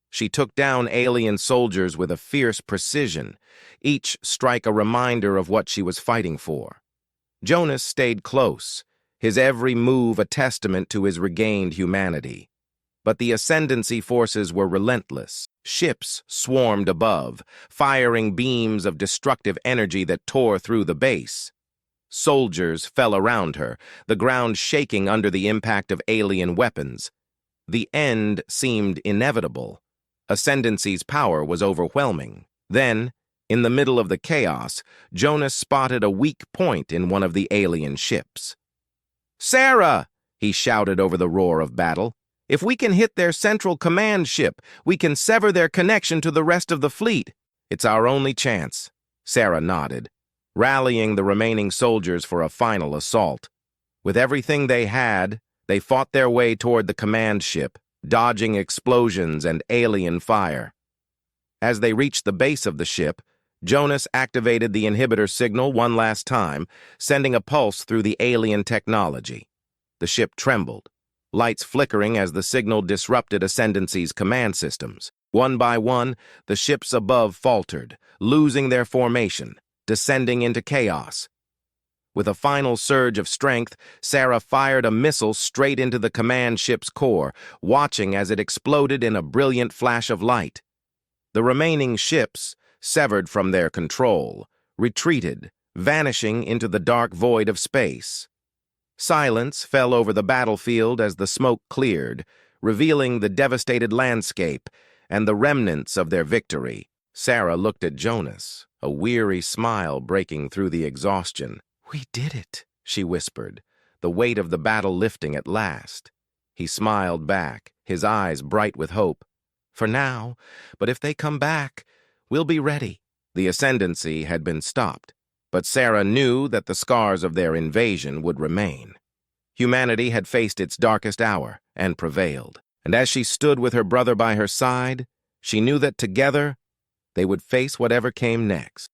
She took down alien soldiers with a fierce precision, each strike a reminder of what she was fighting for. Jonas stayed close, his every move a testament to his regained humanity. But the Ascendancy forces were relentless. Ships swarmed above, firing beams of destructive energy that tore through the base. Soldiers fell around her, the ground shaking under the impact of alien weapons. The end seemed inevitable. Ascendancy's power was overwhelming. Then, in the middle of the chaos, Jonas spotted a weak point in one of the alien ships. "Sarah!" he shouted over the roar of battle. "If we can hit their central command ship, we can sever their connection to the rest of the fleet. It's our only chance." Sarah nodded, rallying the remaining soldiers for a final assault. With everything they had, they fought their way toward the command ship, dodging explosions and alien fire. As they reached the base of the ship, Jonas activated the inhibitor signal one last time, sending a pulse through the alien technology. The ship trembled, lights flickering as the signal disrupted Ascendancy's command systems. One by one, the ships above faltered, losing their formation, descending into chaos. With a final surge of strength, Sarah fired a missile straight into the command ship's core, watching as it exploded in a brilliant flash of light. The remaining ships, severed from their control, retreated, vanishing into the dark void of space. Silence fell over the battlefield as the smoke cleared, revealing the devastated landscape and the remnants of their victory. Sarah looked at Jonas, a weary smile breaking through the exhaustion. "We did it," she whispered, the weight of the battle lifting at last. He smiled back, his eyes bright with hope. "For now, but if they come back, we'll be ready." The Ascendancy had been stopped, but Sarah knew that the scars of their invasion would remain. Humanity had faced its darkest hour and prevailed, and as she stood with her brother by her side, she knew that together they would face whatever came next.